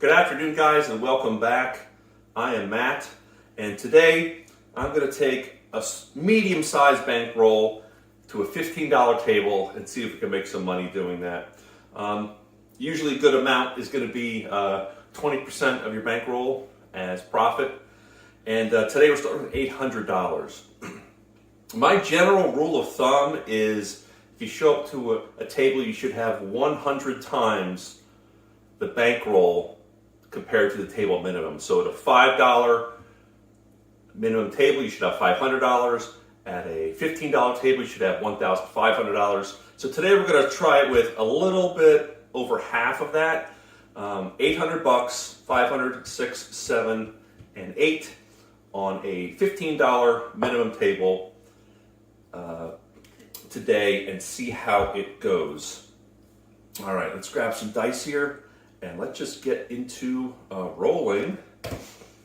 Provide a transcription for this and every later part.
Good afternoon, guys, and welcome back. I am Matt, and today I'm going to take a medium-sized bankroll to a $15 table and see if we can make some money doing that. Usually a good amount is going to be 20% of your bankroll as profit, and today we're starting with $800. My general rule of thumb is if you show up to a table, you should have 100 times the bankroll compared to the table minimum. So at a $5 minimum table, you should have $500. At a $15 table, you should have $1,500. So today we're going to try it with a little bit over half of that. 800 bucks, 500, 6, 7, and 8 on a $15 minimum table today and see how it goes. All right, let's grab some dice here and let's just get into rolling.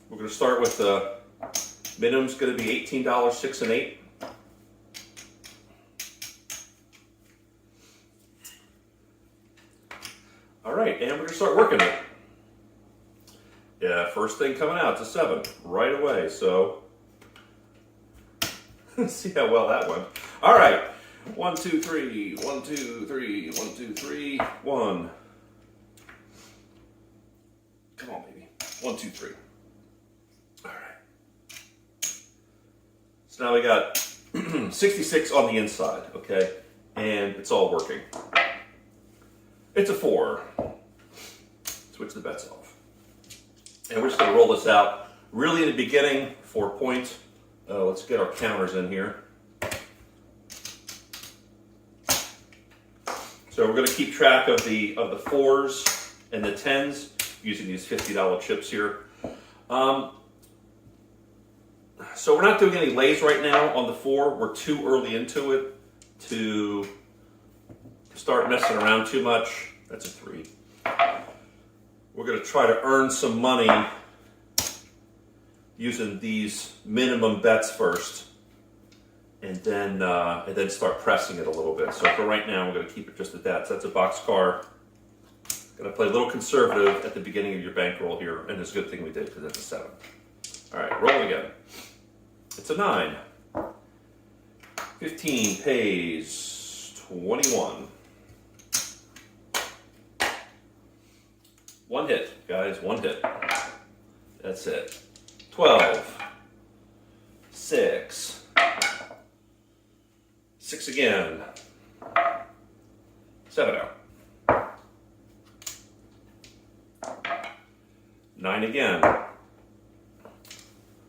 We're going to start with the minimum's going to be $18, 6 and 8. All right, and we're going to start working it. Yeah, first thing coming out, it's a 7 right away. So let's see how well that went. All right, 1, 2, 3, 1, 2, 3, 1, 2, 3, 1. Come on, baby. 1, 2, 3. All right. So now we got 66 on the inside, okay? And it's all working. It's a 4. Switch the bets off. And we're just going to roll this out. Really in the beginning, 4 points. Let's get our counters in here. So we're going to keep track of the 4s and the 10s using these $50 chips here. So we're not doing any lays right now on the 4. We're too early into it to start messing around too much. That's a 3. We're going to try to earn some money using these minimum bets first, and then start pressing it a little bit. So for right now, we're going to keep it just at that. So that's a boxcar. Going to play a little conservative at the beginning of your bankroll here, and it's a good thing we did because that's a 7. All right, roll again. It's a 9. 15 pays 21. One hit, guys, one hit. That's it. 12. 6. 6 again. 7 out. 9 again.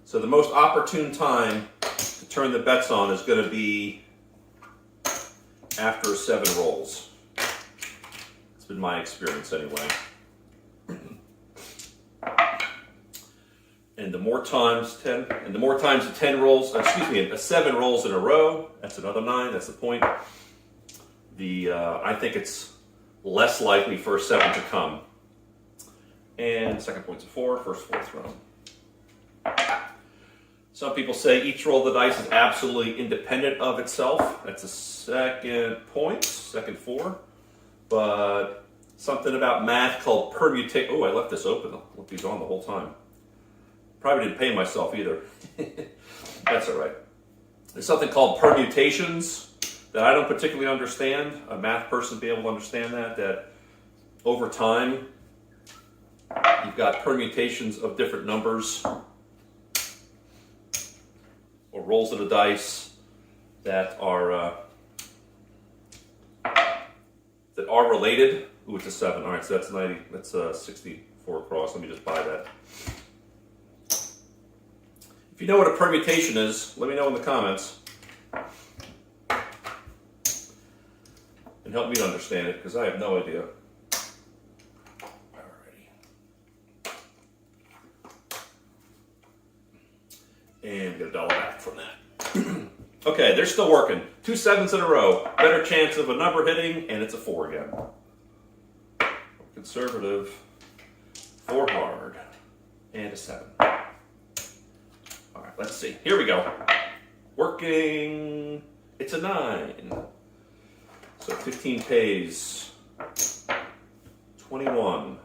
So the most opportune time to turn the bets on is going to be after 7 rolls. It's been my experience anyway. And the more times 10, and the more times a 7 rolls in a row, that's another 9, that's the point. I think it's less likely for a 7 to come. And second point's a 4, first 4 thrown. Some people say each roll of the dice is absolutely independent of itself. That's a second point, second 4. But something about math called permutation. Oh, I left this open. I left these on the whole time. Probably didn't pay myself either. That's all right. There's something called permutations that I don't particularly understand. A math person would be able to understand that over time, you've got permutations of different numbers or rolls of the dice that are related. Ooh, it's a 7. All right, so that's 90. That's 64 across. Let me just buy that. If you know what a permutation is, let me know in the comments and help me to understand it because I have no idea. And get $1 back from that. Okay, they're still working. 2 7s in a row. Better chance of a number hitting, and it's a 4 again. Conservative. 4 hard. And a 7. All right, let's see. Here we go. Working. It's a 9. So 15 pays 21.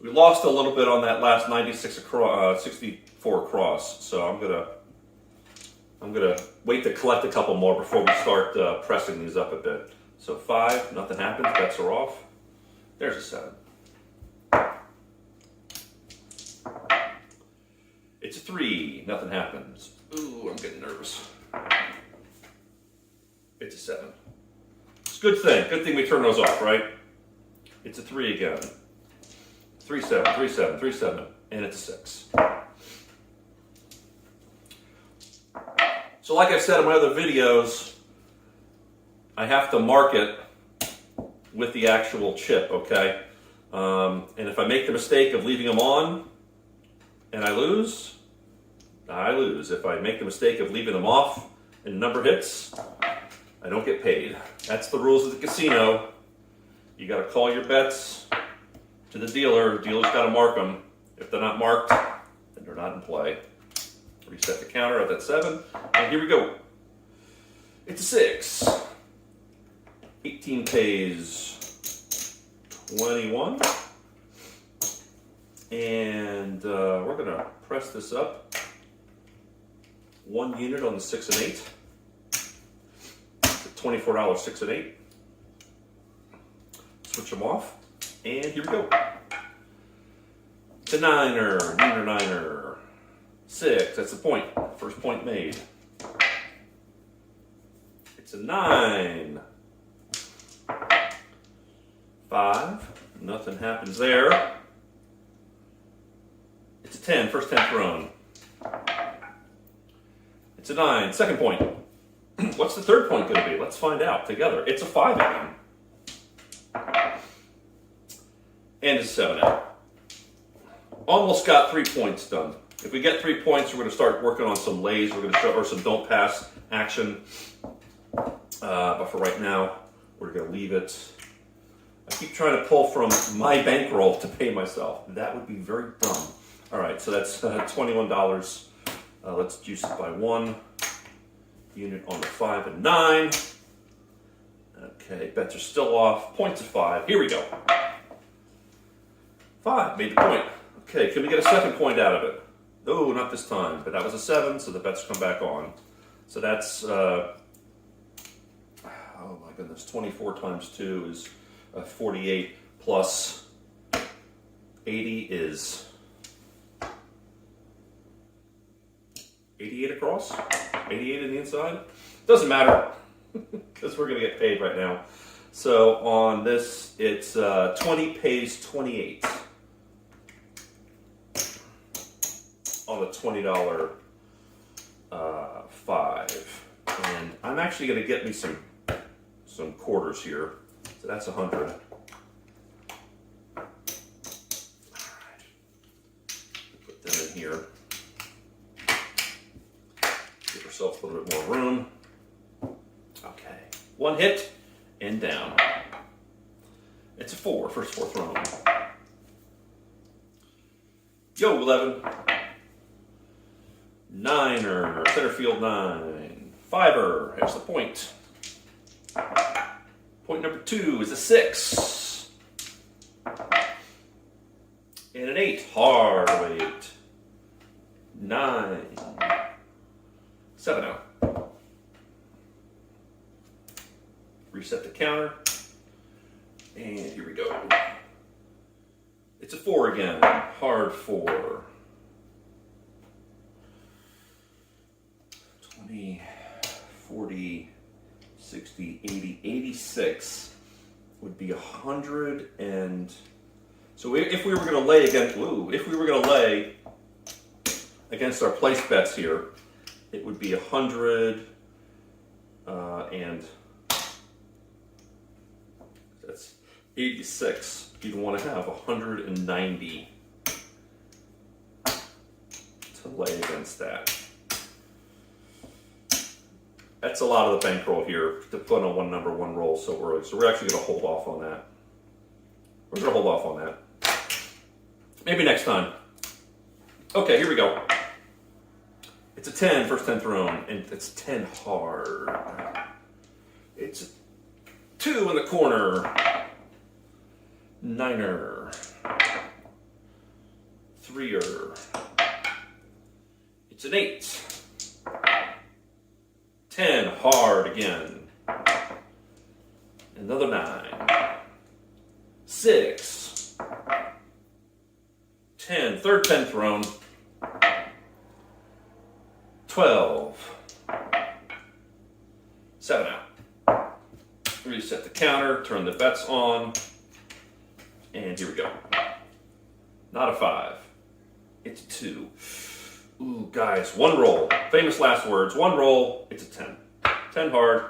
We lost a little bit on that last 96 across, 64 across, so I'm gonna wait to collect a couple more before we start pressing these up a bit. So 5, nothing happens, bets are off. There's a 7. It's a 3, nothing happens. Ooh, I'm getting nervous. It's a 7. It's a good thing we turn those off, right? It's a 3 again. 3, 7, 3, 7, 3, 7, and it's a 6. So like I've said in my other videos, I have to mark it with the actual chip, okay? And if I make the mistake of leaving them on and I lose, I lose. If I make the mistake of leaving them off and the number hits, I don't get paid. That's the rules of the casino. You got to call your bets to the dealer. The dealer's got to mark them. If they're not marked, then they're not in play. Reset the counter at that 7, and here we go. It's a 6. 18 pays 21, and we're gonna press this up 1 unit on the 6 and 8. $24 6 and 8. Switch them off, and here we go. It's a 9er, niner. 6, that's the point. First point made. It's a 9. 5, nothing happens there. It's a 10, first 10 thrown. It's a 9, second point. What's the third point going to be? Let's find out together. It's a 5 again. And it's a 7 out. Almost got 3 points done. If we get 3 points, we're going to start working on some lays. We're going to show or some don't pass action. But for right now, we're going to leave it. I keep trying to pull from my bankroll to pay myself. That would be very dumb. All right, so that's $21. Let's juice it by 1 unit on the 5 and 9. Okay, bets are still off. Points of 5. Here we go. 5 made the point. Okay, can we get a second point out of it? Oh, not this time, but that was a 7, so the bets come back on. So that's, oh my goodness, 24 times 2 is 48 plus 80 is 88 across, 88 in the inside. Doesn't matter, because we're going to get paid right now. So on this, it's 20 pays 28. On a $20 5, and I'm actually going to get me some quarters here. So that's 100. All right, put them in here. Give ourselves a little bit more room. Okay, 1 hit and down. It's a 4, first 4 thrown. Yo, 11. 9er, center field 9. 5er, here's the point. Point number 2 is a 6. And an 8, hard weight. 9. 7 out. Reset the counter. And here we go. It's a 4 again, hard 4. 20, 40, 60, 80, 86 would be 100 and so if we were going to lay against our place bets here, it would be 100 and that's 86. You'd want to have 190 to lay against that. That's a lot of the bankroll here to put on 1 number, 1 roll so early. So we're actually going to hold off on that. We're going to hold off on that. Maybe next time. Okay, here we go. It's a 10, first 10 thrown, and it's 10 hard. It's a 2 in the corner. 9er. 3-er. It's an 8. 10, hard again. Another 9. 6. 10, third 10 thrown. 12. 7 out. Reset the counter, turn the bets on, and here we go. Not a 5. It's a 2. Ooh, guys, one roll. Famous last words. One roll, it's a 10. 10 hard.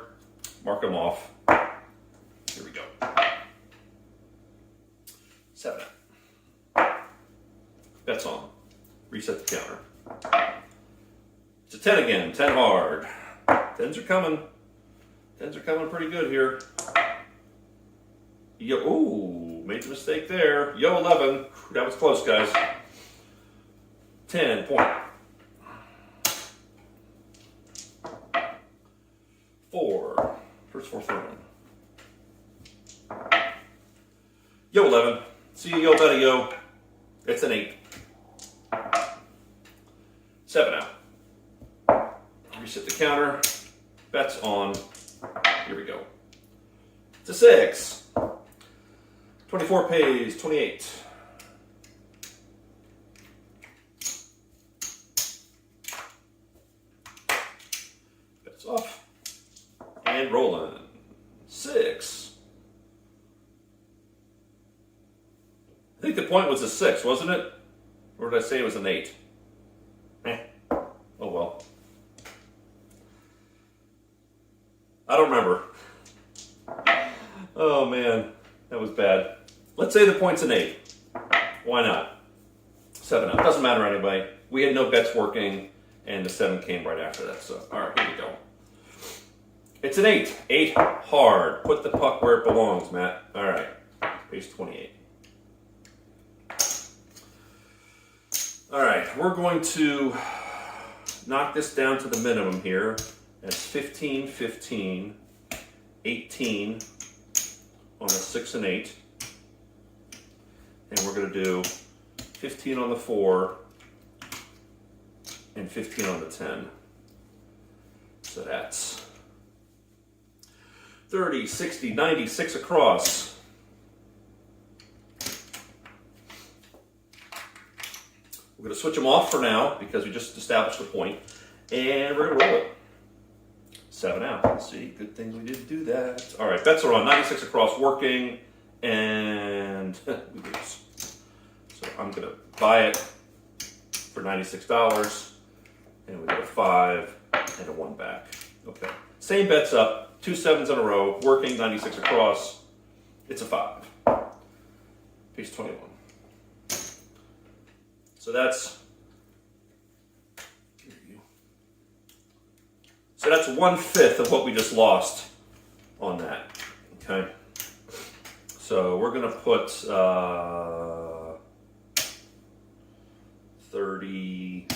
Mark them off. Here we go. 7 out. Bets on. Reset the counter. It's a 10 again. 10 hard. 10s are coming. 10s are coming pretty good here. Yo, ooh, made the mistake there. Yo, 11. That was close, guys. 10 point. 4. First 4 thrown. Yo, 11. See you, yo, better yo. It's an 8. 7 out. Reset the counter. Bets on. Here we go. It's a 6. 24 pays 28. Bets off. And rolling. 6. I think the point was a 6, wasn't it? Or did I say it was an 8? Oh well. I don't remember. Oh man, that was bad. Let's say the point's an 8. Why not? 7 out. Doesn't matter anyway. We had no bets working, and the 7 came right after that. So, all right, here we go. It's an 8. 8 hard. Put the puck where it belongs, Matt. All right, page 28. All right, we're going to knock this down to the minimum here. That's 15, 15, 18 on a 6 and 8. And we're going to do 15 on the 4 and 15 on the 10. So that's 30, 60, 90, 6 across. We're going to switch them off for now because we just established the point. And we're going to roll it. 7 out. See, good thing we didn't do that. All right, bets are on. 96 across working. And we lose. So I'm going to buy it for $96. And we get a 5 and a 1 back. Okay. Same bets up. 2 7s in a row. Working 96 across. It's a 5. Page 21. So that's 1/5 of what we just lost on that. Okay. So we're going to put 30,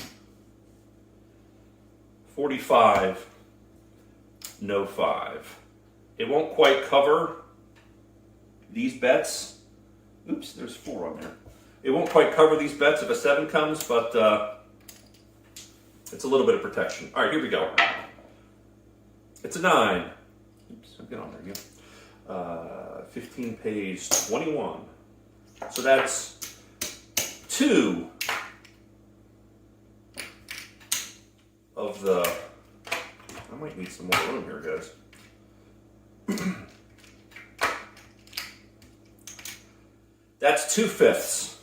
45, no 5. It won't quite cover these bets. Oops, there's 4 on there. It won't quite cover these bets if a 7 comes, but it's a little bit of protection. All right, here we go. It's a 9. Oops, get on there again. 15 page 21. So that's 2 of the. I might need some more room here, guys. That's 2/5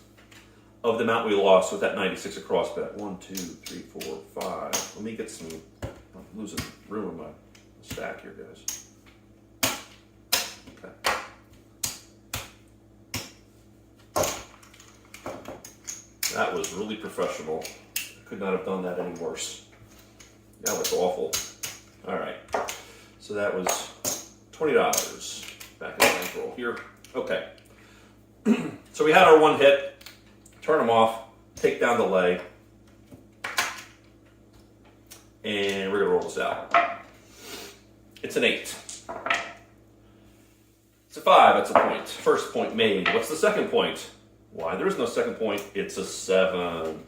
of the amount we lost with that 96 across bet. 1, 2, 3, 4, 5. Let me get some. I'm losing room in my stack here, guys. Okay. That was really professional. I could not have done that any worse. That was awful. All right. So that was $20 back in the bankroll here. Okay. So we had our 1 hit. Turn them off. Take down the lay. And we're going to roll this out. It's an 8. It's a 5. That's a point. First point made. What's the second point? Why there is no second point, it's a 7.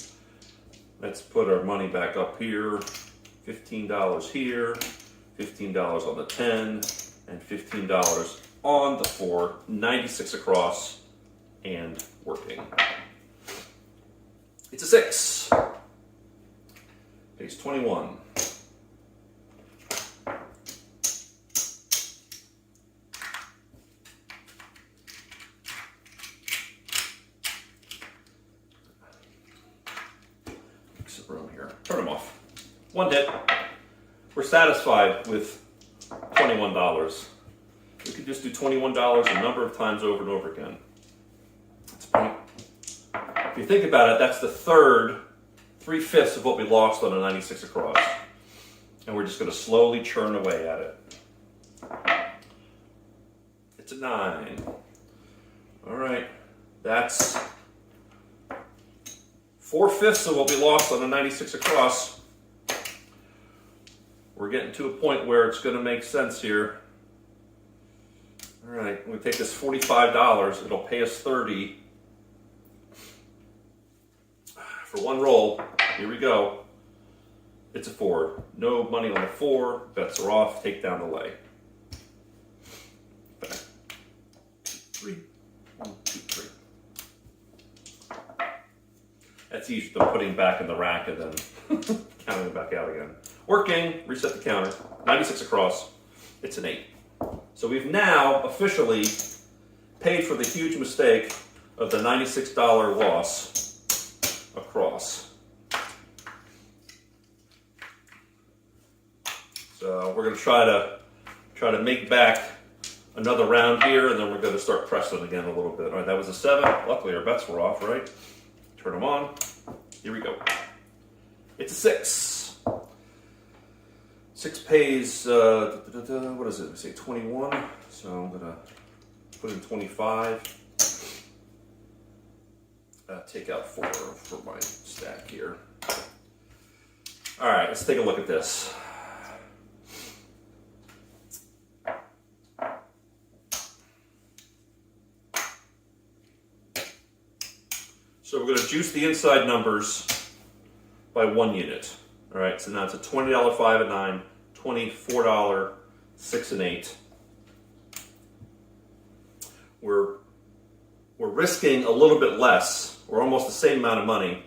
Let's put our money back up here. $15 here, $15 on the 10, and $15 on the 4. 96 across and working. It's a 6. Page 21. Exit room here. Turn them off. One hit. We're satisfied with $21. We could just do $21 a number of times over and over again. That's point. If you think about it, that's the 3/5 of what we lost on a 96 across. And we're just going to slowly churn away at it. It's a 9. All right. That's 4/5 of what we lost on a 96 across. We're getting to a point where it's going to make sense here. All right, we take this $45. It'll pay us 30 for one roll. Here we go. It's a 4. No money on the 4. Bets are off. Take down the lay. Back. 3. 1, 2, 3. That's easier than putting back in the rack and then counting it back out again. Working. Reset the counter. 96 across. It's an 8. So we've now officially paid for the huge mistake of the $96 loss across. So we're going to try to make back another round here, and then we're going to start pressing again a little bit. All right, that was a 7. Luckily our bets were off, right? Turn them on. Here we go. It's a 6. 6 pays, what is it? We say 21. So I'm going to put in 25. Take out 4 for my stack here. All right, let's take a look at this. So we're going to juice the inside numbers by 1 unit. All right, so now it's a $20 5 and 9, $24 6 and 8. We're risking a little bit less, or almost the same amount of money,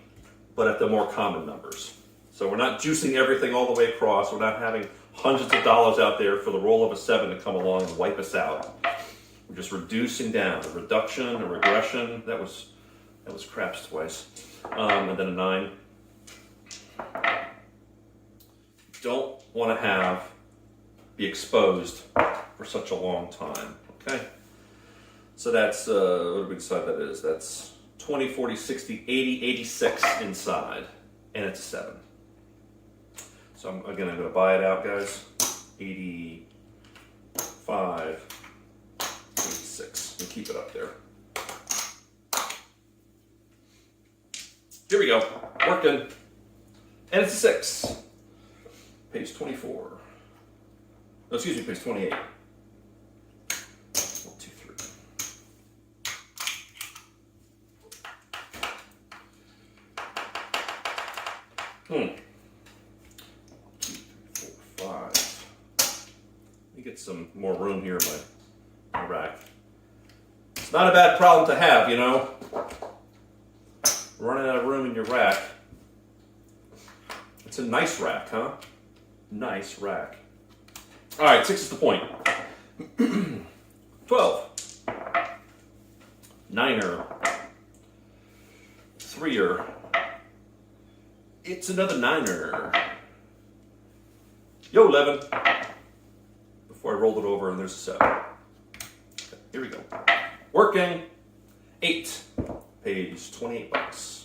but at the more common numbers. So we're not juicing everything all the way across. We're not having hundreds of dollars out there for the roll of a 7 to come along and wipe us out. We're just reducing down. A reduction, a regression. That was craps twice, and then a 9. Don't want to be exposed for such a long time. Okay, so that's what do we decide that is? That's 20, 40, 60, 80, 86 inside, and it's a 7. So I'm going to buy it out, guys. 85, 86, and keep it up there. Here we go, working, and it's a 6. Page 24. No, excuse me, page 28. 1, 2, 3. 2, 3, 4, 5. Let me get some more room here in my rack. It's not a bad problem to have, you know. Running out of room in your rack. It's a nice rack, huh? Nice rack. All right, 6 is the point. 12. 9er. 3er. It's another 9er. Yo, 11. Before I rolled it over and there's a 7. Okay, here we go. Working. 8. Pays $28.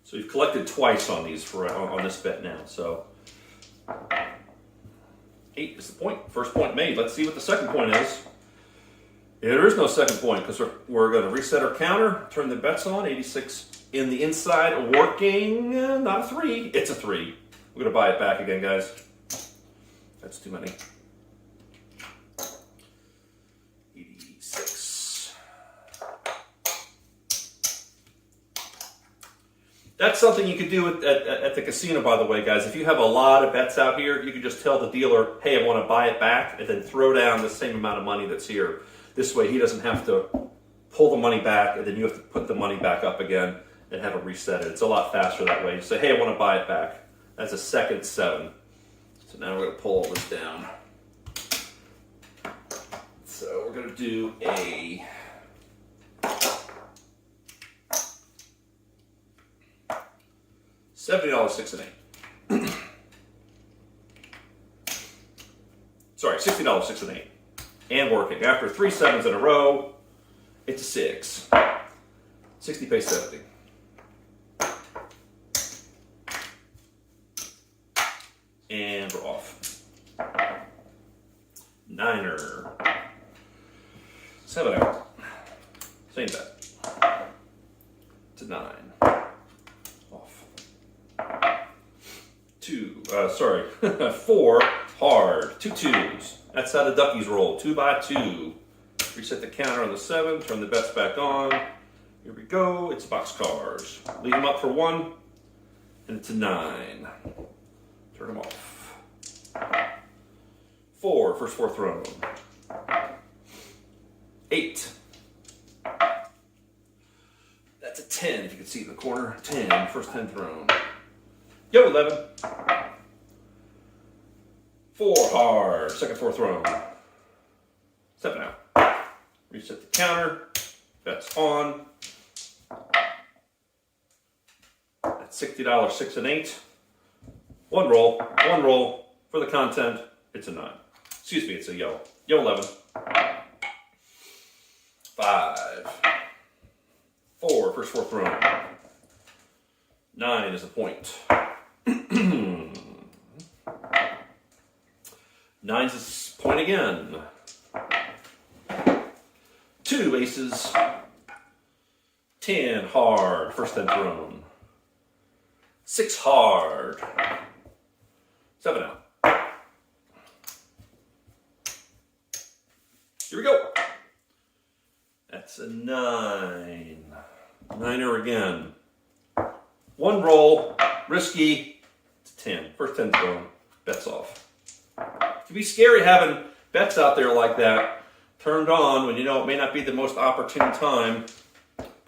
So you've collected twice on these on this bet now. So 8 is the point. First point made. Let's see what the second point is. Yeah, there is no second point because we're going to reset our counter, turn the bets on. 86 in the inside, working. Not a 3. It's a 3. We're gonna buy it back again, guys. That's too many. 86. That's something you could do at the casino, by the way, guys. If you have a lot of bets out here, you can just tell the dealer, hey, I want to buy it back, and then throw down the same amount of money that's here. This way he doesn't have to pull the money back, and then you have to put the money back up again and have it reset it. It's a lot faster that way. You say, hey, I want to buy it back. That's a second 7. So now we're going to pull all this down. So we're going to do a $70 6 and 8. Sorry, $60 6 and 8. And working. After 3 7s in a row, it's a 6. 60 pays 70. And we're off. 9er. 7 out. Same bet. To 9. Off. 4 hard. 2 2s. That's how the duckies roll. 2 by 2. Reset the counter on the 7. Turn the bets back on. Here we go. It's boxcars. Leave them up for 1. And it's a 9. Turn them off. 4. First 4 thrown. 8. That's a 10, if you can see it in the corner. 10. First 10 thrown. Yo, 11. 4 hard. Second 4 thrown. 7 out. Reset the counter. Bets on. That's $60 6 and 8. One roll for the content. It's a 9. Excuse me, it's a yo. Yo, 11. 5. 4, first 4 thrown. 9 is a point. 9's a point again. 2 aces. 10 hard, first 10 thrown. 6 hard. 7 out. Here we go. That's a 9. 9er again. 1 roll, risky. It's 10. First 10 thrown. Bets off. It can be scary having bets out there like that turned on when you know it may not be the most opportune time.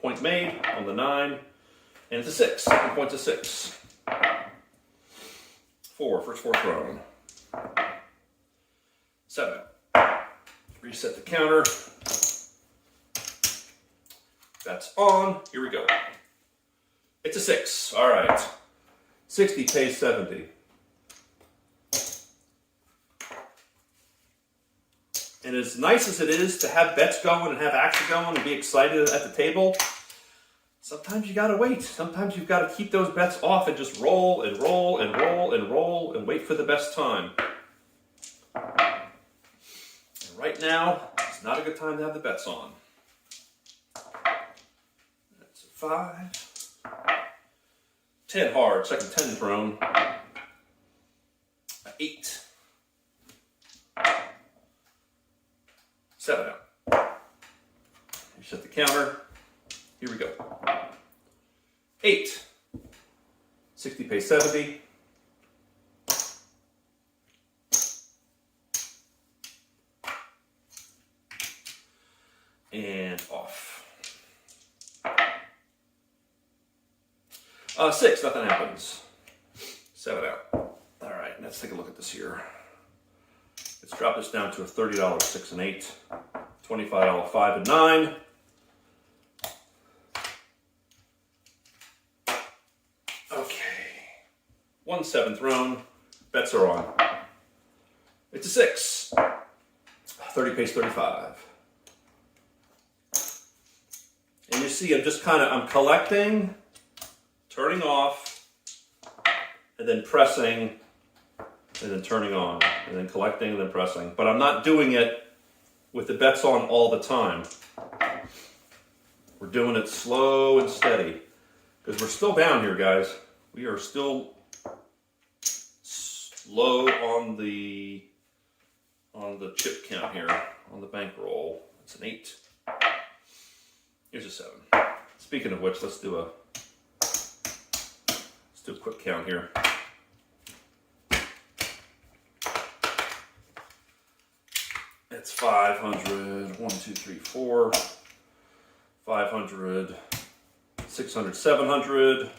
Point made on the 9. And it's a 6. Second point's a 6. 4. First 4 thrown. 7. Reset the counter. That's on. Here we go. It's a 6. All right. 60 pays 70. And as nice as it is to have bets going and have action going and be excited at the table, sometimes you gotta wait. Sometimes you've got to keep those bets off and just roll and roll and roll and roll and wait for the best time. And right now, it's not a good time to have the bets on. That's a 5. 10 hard, second 10 thrown. 8. 7 out. Reset the counter. Here we go. 8. 60 pays 70. And off. 6, nothing happens. 7 out. All right, let's take a look at this here. Let's drop this down to a $30 6 and 8, $25 5 and 9. Okay, 1 7 thrown. Bets are on. It's a 6. 30 pays 35. And you see, I'm collecting, turning off, and then pressing, and then turning on, and then collecting, and then pressing. But I'm not doing it with the bets on all the time. We're doing it slow and steady, because we're still down here, guys. We are still low on the chip count here, on the bankroll. It's an 8. Here's a 7. Speaking of which, let's do a quick count here. It's 500, 1, 2, 3, 4, 500, 600, 700,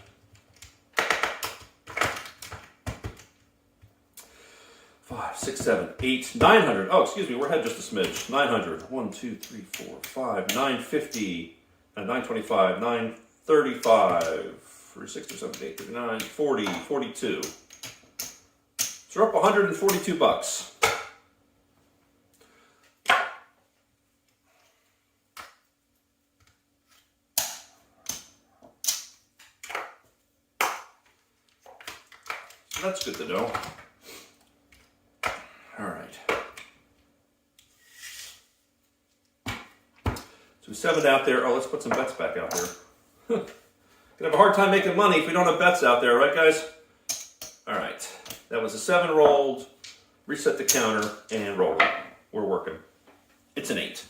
5, 6, 7, 8, 900. Oh, excuse me, we're ahead just a smidge. 900, 1, 2, 3, 4, 5, 950, 925, 935, 36, 37, 8, 39, 40, 42. So we're up $142. So that's good to know. All right. So we 7 out there. Oh, let's put some bets back out there. Gonna have a hard time making money if we don't have bets out there, right, guys? All right. That was a 7 rolled. Reset the counter and roll it. We're working. It's an 8.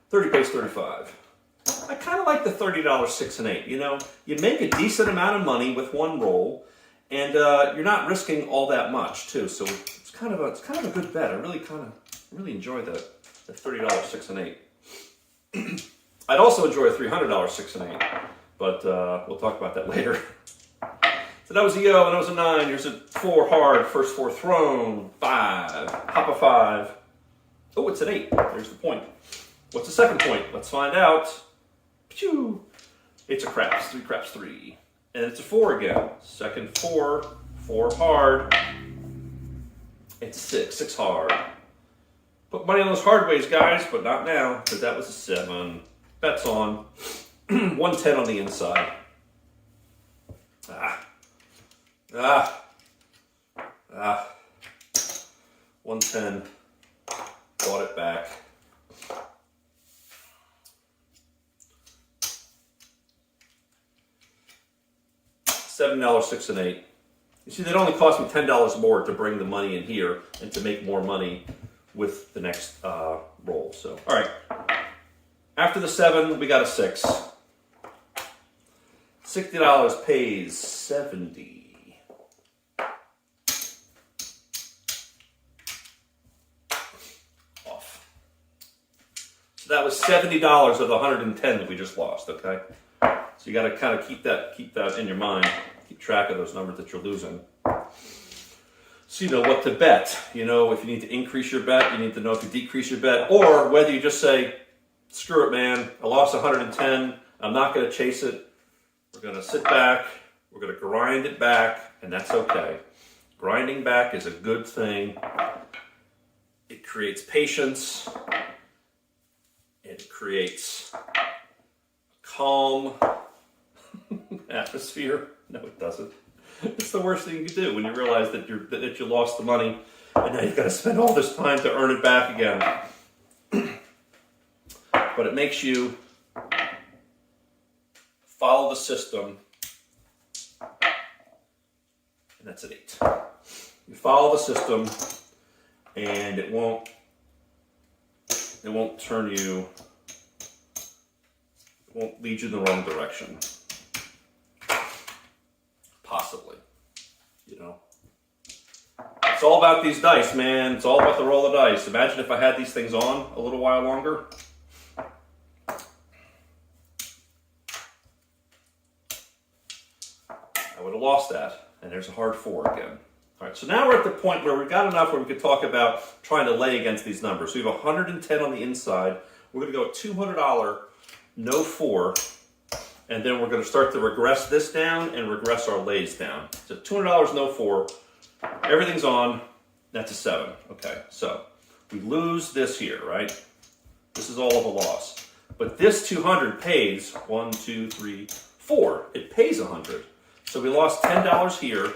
30 pays 35. I kind of like the $30 6 and 8. You know, you make a decent amount of money with one roll, and you're not risking all that much too. So it's kind of a good bet. I really enjoy the $30 6 and 8. I'd also enjoy a $300 6 and 8, but we'll talk about that later. So that was a yo, and that was a 9. Here's a 4 hard, first 4 thrown, 5, hop a 5. Oh, it's an 8. There's the point. What's the second point? Let's find out. Pew! It's a craps, 3 craps 3. And it's a 4 again. Second 4, 4 hard. It's a 6 hard. Put money on those hard ways, guys, but not now, because that was a 7. Bets on. 110 on the inside. 110. Bought it back. $7, 6 and 8. You see, that only cost me $10 more to bring the money in here and to make more money with the next roll. So, all right. After the 7, we got a 6. $60 pays 70. Off. So that was $70 of the 110 that we just lost. Okay. So you got to kind of keep that in your mind. Keep track of those numbers that you're losing. So you know what to bet. You know if you need to increase your bet. You need to know if you decrease your bet, or whether you just say, "Screw it, man. I lost 110. I'm not going to chase it. We're going to sit back. We're going to grind it back, and that's okay." Grinding back is a good thing. It creates patience. It creates calm atmosphere. No, it doesn't. It's the worst thing you can do when you realize that you lost the money and now you've got to spend all this time to earn it back again. But it makes you follow the system, and that's an 8. You follow the system, and it won't turn you. It won't lead you in the wrong direction. Possibly, you know. It's all about these dice, man. It's all about the roll of dice. Imagine if I had these things on a little while longer. I would have lost that. And there's a hard 4 again. All right, so now we're at the point where we've got enough where we could talk about trying to lay against these numbers. So we have 110 on the inside. We're going to go $200, no 4. And then we're going to start to regress this down and regress our lays down. So $200, no 4. Everything's on. That's a 7. Okay, so we lose this here, right? This is all of a loss. But this 200 pays 1, 2, 3, 4. It pays 100. So we lost $10 here.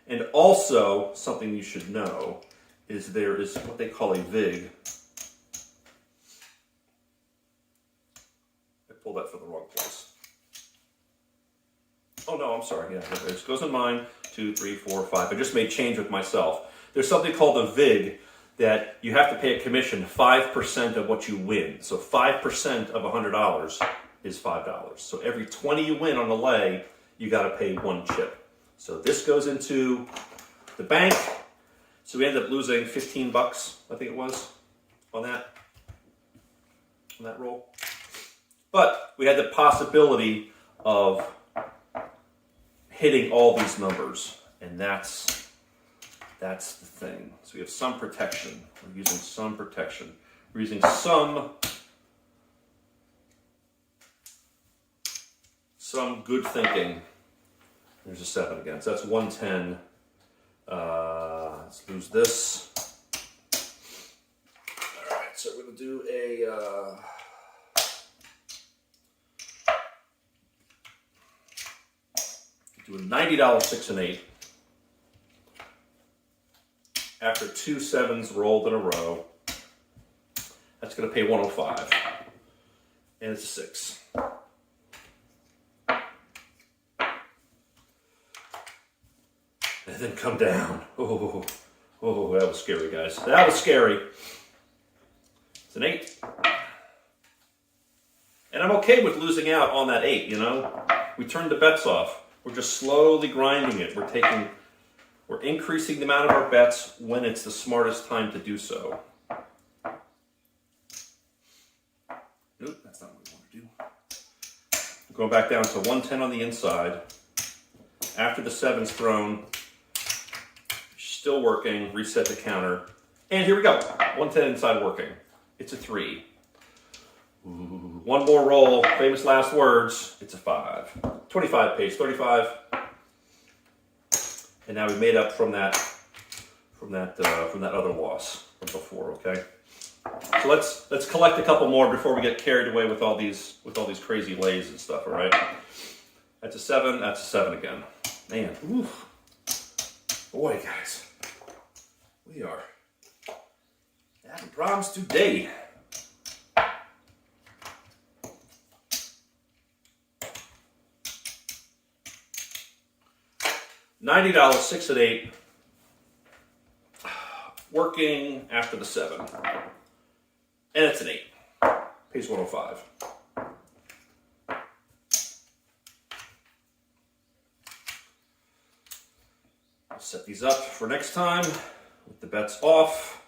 And also, something you should know is there is what they call a VIG. I pulled that from the wrong place. Oh no, I'm sorry. Yeah, this goes in mine. 2, 3, 4, 5. I just made change with myself. There's something called a VIG that you have to pay a commission 5% of what you win. So 5% of $100 is $5. So every 20 you win on the lay, you got to pay 1 chip. So this goes into the bank. So we ended up losing 15 bucks, I think it was, on that roll. But we had the possibility of hitting all these numbers, and that's the thing. So we have some protection. We're using some protection. We're using some good thinking. There's a 7 again. So that's 110. Let's lose this. All right, so we're going to do a $90 6 and 8. After 2 7s rolled in a row, that's going to pay 105, and it's a 6. And then come down. Oh, that was scary, guys. That was scary. It's an 8. And I'm okay with losing out on that 8, you know? We turned the bets off. We're just slowly grinding it. We're increasing the amount of our bets when it's the smartest time to do so. Nope, that's not what we want to do. Going back down to 110 on the inside. After the 7's thrown, still working, reset the counter. And here we go, 110 inside working. It's a 3. Ooh, one more roll, famous last words, it's a 5. 25 pays 35. And now we made up from that other loss from before, okay? So let's collect a couple more before we get carried away with all these crazy lays and stuff, all right? That's a 7, that's a 7 again. Man, oof. Boy, guys, we are having problems today. $90 6 and 8. Working after the 7. And it's an 8. Pays 105. I'll set these up for next time with the bets off.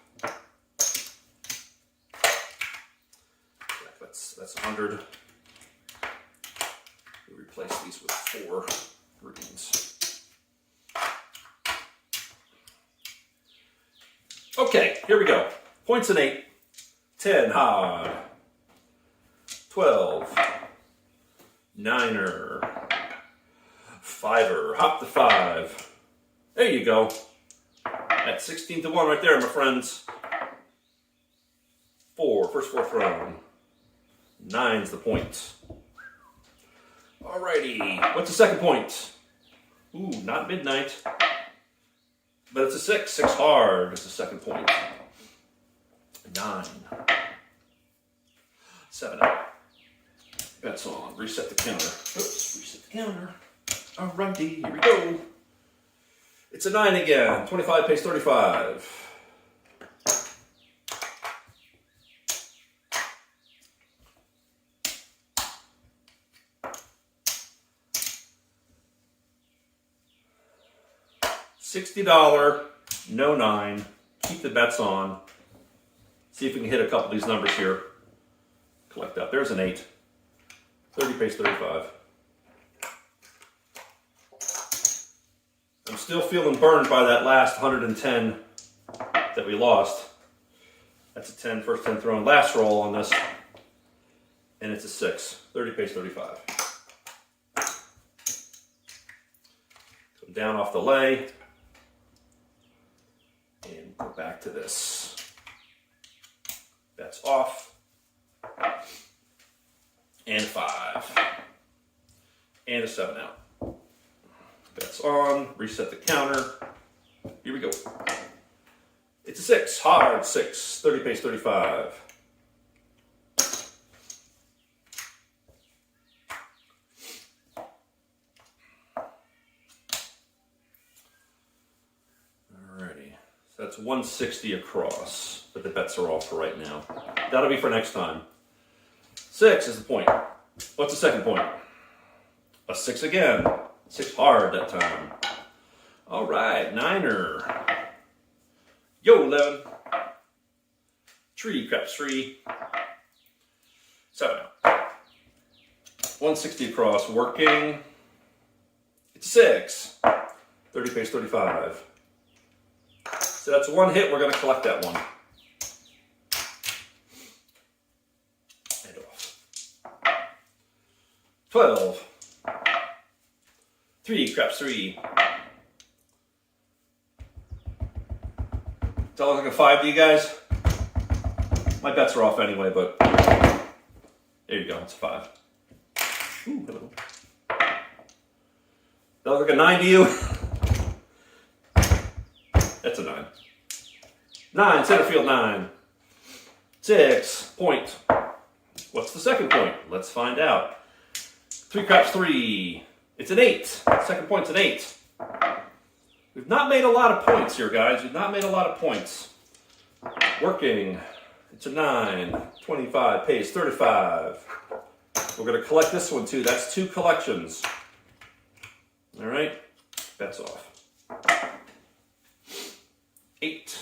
That's 100. We replace these with 4 greens. Okay, here we go. Points an 8, 10 hard, 12, 9er, 5er, hop the 5. There you go. That's 16 to 1 right there, my friends. 4, first 4 thrown. 9's the point. Alrighty, what's the second point? Ooh, not midnight. But it's a 6. 6 hard is the second point. 9. 7 up. Bets on. Reset the counter. Oops, reset the counter. Alrighty, here we go. It's a 9 again. 25 pays 35. $60, no 9. Keep the bets on. See if we can hit a couple of these numbers here. Collect up. There's an 8. 30 pays 35. I'm still feeling burned by that last 110 that we lost. That's a 10, first 10 thrown. Last roll on this. And it's a 6. 30 pays 35. Come down off the lay. And go back to this. Bets off. And 5. And a 7 out. Bets on. Reset the counter. Here we go. It's a 6. Hard 6. 30 pays 35. That's 160 across, but the bets are off for right now. That'll be for next time. 6 is the point. What's the second point? A 6 again. 6 hard that time. All right, 9er. Yo, 11. Tree, craps 3. 7 out. 160 across, working. It's 6. 30 pays 35. So that's one hit, we're going to collect that one. And off. 12. 3, craps 3. Does that look like a 5 to you guys? My bets are off anyway, but there you go, it's a 5. Ooh, hello. That look like a 9 to you? That's a 9. 9, center field 9. 6, point. What's the second point? Let's find out. 3 craps 3. It's an 8. Second point's an 8. We've not made a lot of points here, guys. We've not made a lot of points. Working. It's a 9. 25 pays 35. We're going to collect this one too. That's 2 collections. All right. Bets off. 8.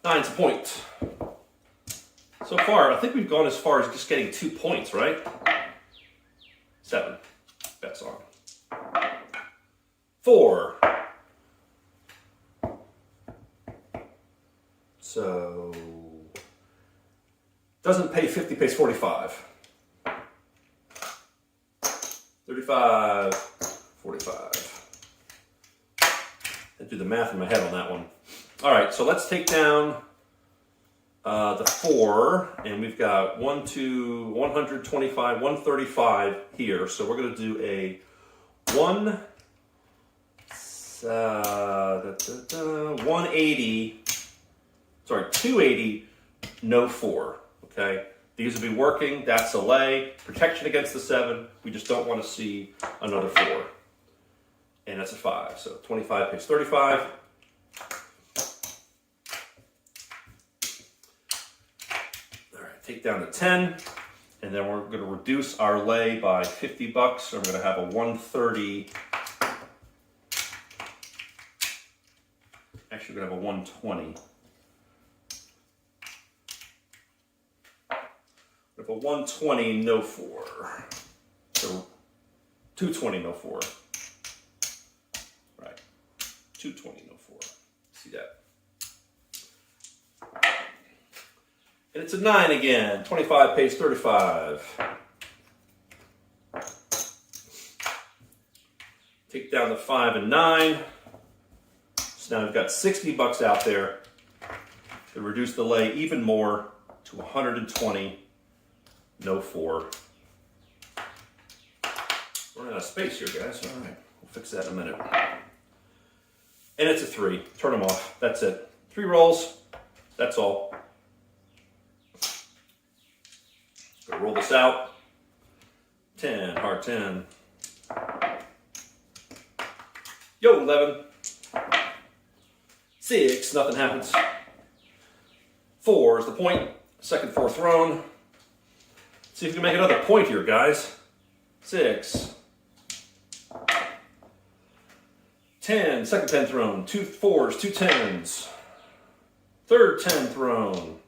9's a point. So far, I think we've gone as far as just getting 2 points, right? 7. Bets on. 4. So, doesn't pay 50, pays 45. 35, 45. I do the math in my head on that one. All right, so let's take down the 4, and we've got 125, 135 here. So we're going to do a 280, no 4. Okay, these will be working. That's a lay. Protection against the 7. We just don't want to see another 4. And that's a 5. So 25 pays 35. All right, take down the 10. And then we're going to reduce our lay by $50. So I'm going to have a 130. Actually, we're going to have a 120. We have a 120, no 4. So 220, no 4. Right. 220, no 4. See that? And it's a 9 again. 25 pays 35. Take down the 5 and 9. So now we've got $60 out there to reduce the lay even more to 120, no 4. Running out of space here, guys. All right, we'll fix that in a minute. And it's a 3. Turn them off. That's it. 3 rolls. That's all. Gonna roll this out. 10, hard 10. Yo, 11. 6, nothing happens. 4 is the point. Second 4 thrown. See if we can make another point here, guys. 6. 10, second 10 thrown. 2 4s, 2 10s. Third 10 thrown.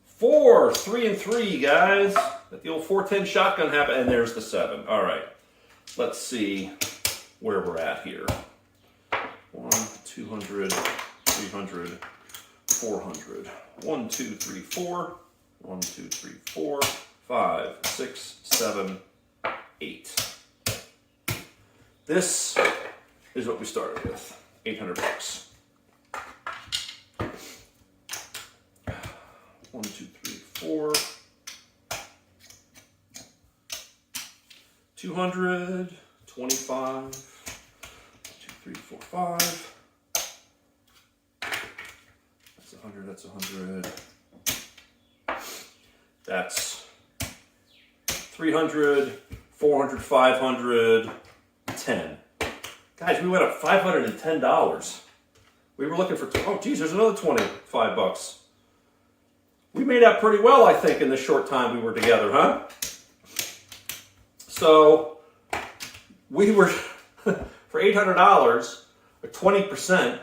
4, 3 and 3, guys. Let the old 4-10 shotgun happen, and there's the 7. All right, let's see where we're at here. 1, 200, 300, 400. 1, 2, 3, 4. 1, 2, 3, 4, 5, 6, 7, 8. This is what we started with. $800. 1, 2, 3, 4. 200, 25. 1, 2, 3, 4, 5. That's 100. That's 100. That's 300, 400, 500, 10. Guys, we went up $510. We were looking for, oh geez, there's another 25 bucks. We made out pretty well, I think, in the short time we were together, huh? So we were, for $800, or 20%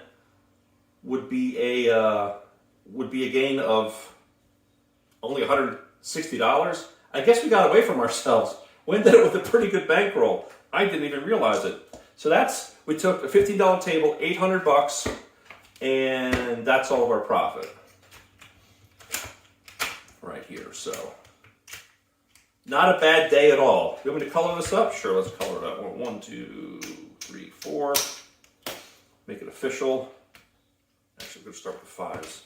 would be a gain of only $160. I guess we got away from ourselves. We ended up with a pretty good bankroll. I didn't even realize it. So we took a $15 table, 800 bucks, and that's all of our profit right here. So not a bad day at all. You want me to color this up? Sure, let's color it up. 1, 2, 3, 4. Make it official. Actually, I'm going to start with 5s.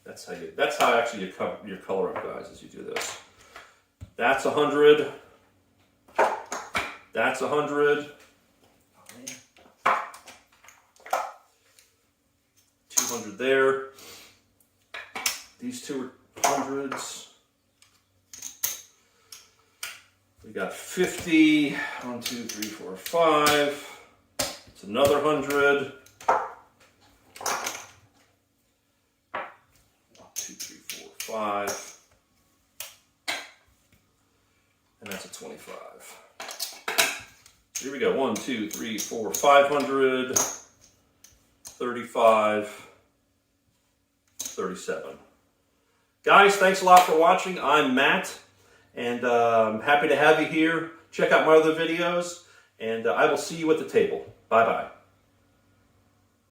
That's how actually you color up, guys, as you do this. That's 100. That's 100. 200 there. These two are hundreds. We got 50. 1, 2, 3, 4, 5. It's another 100. 1, 2, 3, 4, 5. And that's a 25. Here we go. 1, 2, 3, 4, 500. 35. 37. Guys, thanks a lot for watching. I'm Matt, and I'm happy to have you here. Check out my other videos, and I will see you at the table. Bye-bye.